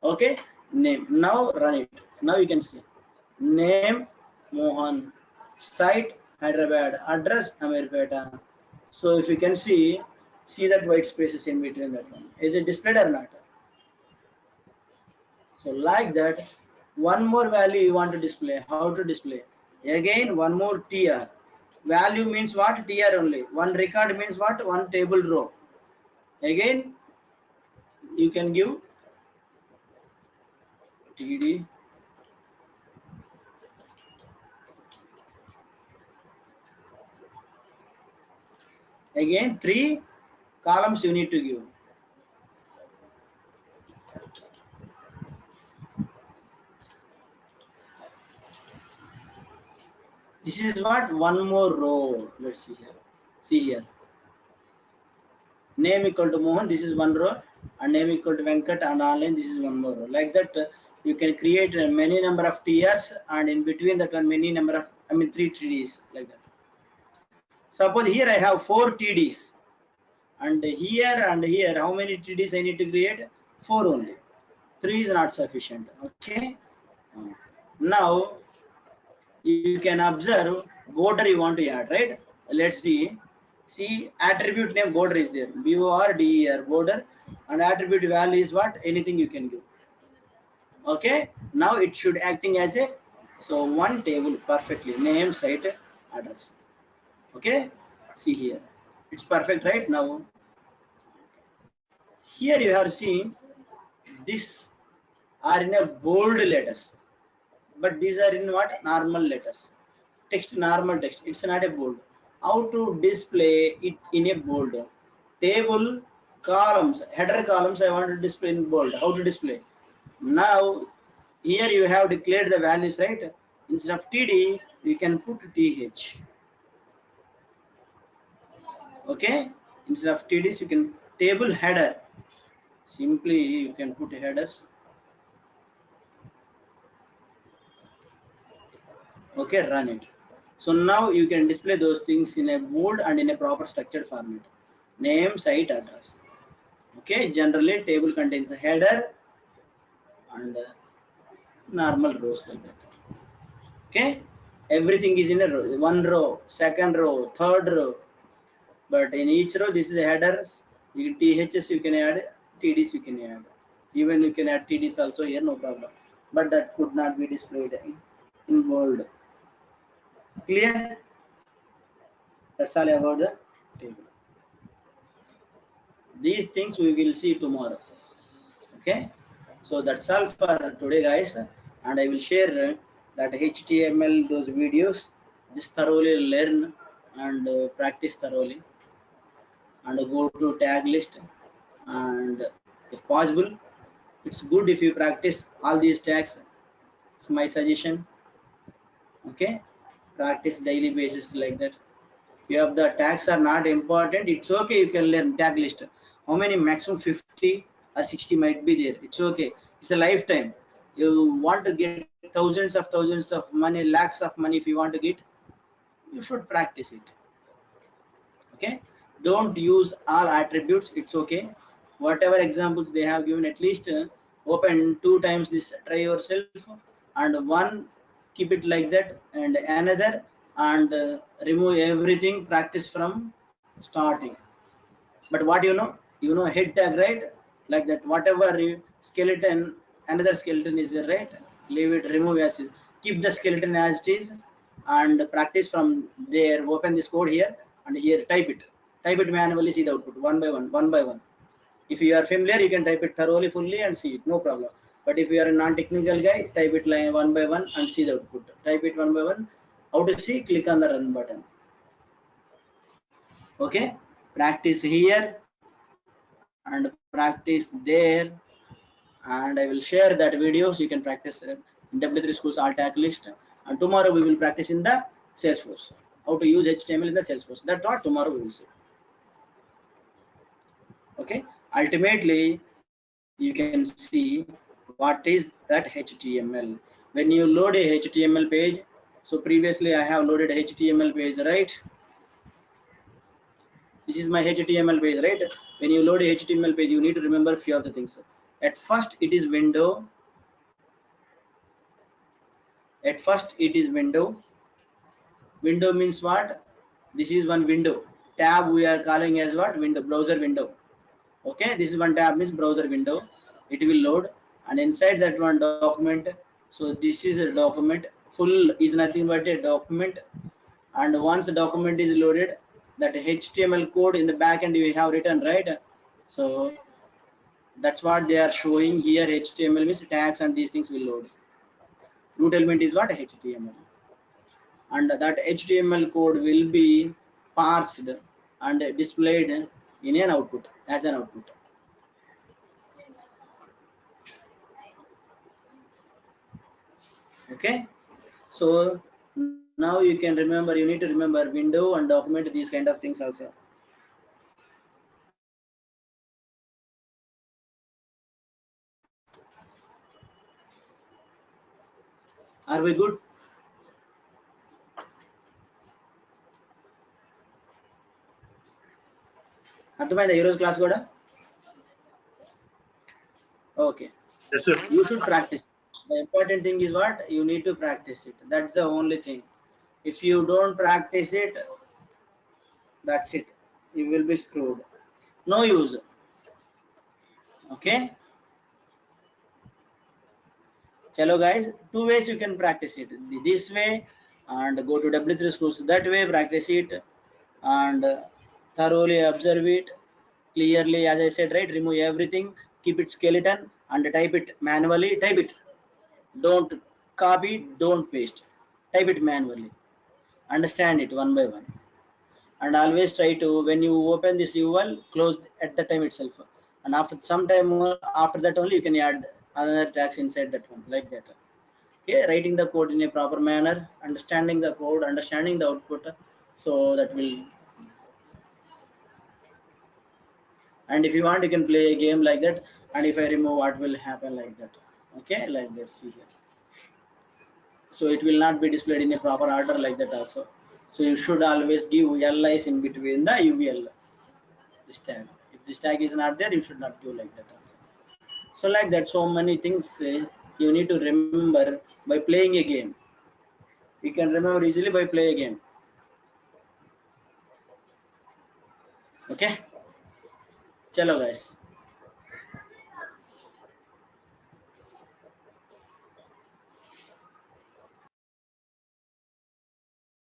S2: Okay, name. Now run it. Now you can see name Mohan, site Hyderabad, address Amirpeta. So if you can see that white spaces in between that one. Is it displayed or not? So like that, one more value you want to display. How to display? Again, one more tr. Value means what? Tr only. One record means what? One table row. Again, you can give td. Again, three columns you need to give. This is what? One more row. Let's see here. See here. Name equal to Mohan. This is one row. And name equal to Venkat and online. This is one more row. Like that, you can create many number of TRs and in between that one many number of three TDs like that. Suppose here I have 4 TDs. And here, how many TDs I need to create? 4 only. 3 is not sufficient. Okay. Now you can observe border you want to add, right? Let's see. See attribute name border is there. BORDER border, and attribute value is what? Anything you can give. Okay. Now it should acting as a one table perfectly. Name, site, address. Okay. See here. It's perfect, right? Now here you have seen this are in a bold letters, but these are in what? Normal letters. Text, normal text. It's not a bold. How to display it in a bold? Table columns, header columns I want to display in bold. How to display? Now here you have declared the values, right? Instead of td you can put th. Okay, instead of tds you can table header. Simply you can put headers. Okay, run it. So now you can display those things in a bold and in a proper structured format. Name, site, address. Okay, generally table contains a header and normal rows like that. Okay, everything is in a row. One row, second row, third row. But in each row, this is the headers. THS you can add, TDs you can add. Even you can add TDs also here, no problem. But that could not be displayed in bold. Clear? That's all about the table. These things we will see tomorrow. Okay. So that's all for today, guys. And I will share that HTML, those videos. Just thoroughly learn and practice thoroughly. And go to tag list. And if possible, it's good if you practice all these tags. It's my suggestion. Okay. Practice daily basis like that. If the tags are not important, it's okay. You can learn tag list. How many? Maximum 50 or 60 might be there. It's okay. It's a lifetime. You want to get thousands of money, lakhs of money. If you want to get, you should practice it. Okay. Don't use all attributes. It's okay. Whatever examples they have given, at least open 2 times this. Try yourself, and one keep it like that, and another and remove everything, practice from starting. But what you know head tag, right? Like that, whatever skeleton, another skeleton is there, right? Leave it, remove as is, keep the skeleton as it is, and practice from there. Open this code here, and here type it manually, see the output one by one. If you are familiar, you can type it thoroughly, fully, and see it, no problem. But if you are a non-technical guy, type it line one by one and see the output. Type it one by one. How to see? Click on the run button. Okay, practice here and practice there, and I will share that video so you can practice in W3 Schools alt tag list. And tomorrow we will practice in the Salesforce, how to use HTML in the Salesforce. That's what tomorrow we will see. Okay, ultimately you can see what is that HTML. When you load a HTML page, so previously I have loaded HTML page, right? This is my HTML page, right? When you load a HTML page, you need to remember few of the things. At first it is window. At first it is window. Window means what? This is one window. Tab we are calling as what? Window, browser window. Okay, this is one tab means browser window. It will load, and inside that one document. So this is a document. Full is nothing but a document, and once the document is loaded, that HTML code in the back end you have written, right? So that's what they are showing here. HTML means tags and these things will load. Root element is what? HTML, and that HTML code will be parsed and displayed in an output, as an output. Okay, so now you can remember, you need to remember window and document, these kind of things also. Are we good? అర్థమైందా ఈరోజు class కూడా? Okay,
S3: Yes, sir.
S2: you should practice. The important thing is what? You need to practice it. That's the only thing. If you don't practice it, that's it, you will be screwed, no use. Okay, chalo guys, two ways you can practice it, this way and go to W3 Schools, that way practice it and thoroughly observe it clearly. As I said, right, remove everything, keep it skeleton and type it manually. Type it, don't copy, don't paste, type it manually, understand it one by one, and always try to, when you open this URL, close at the time itself, and after some time, after that only you can add another tags inside that one, like that. Okay, writing the code in a proper manner, understanding the code, understanding the output, so that will. And if you want, you can play a game like that, and if I remove, what will happen, like that. Okay, like that, see here. So it will not be displayed in a proper order, like that also. So you should always give LIs in between the UVL, this tag. If this tag is not there, you should not do like that also. So like that, so many things you need to remember by playing a game. You can remember easily by playing a game. Okay, chalo guys.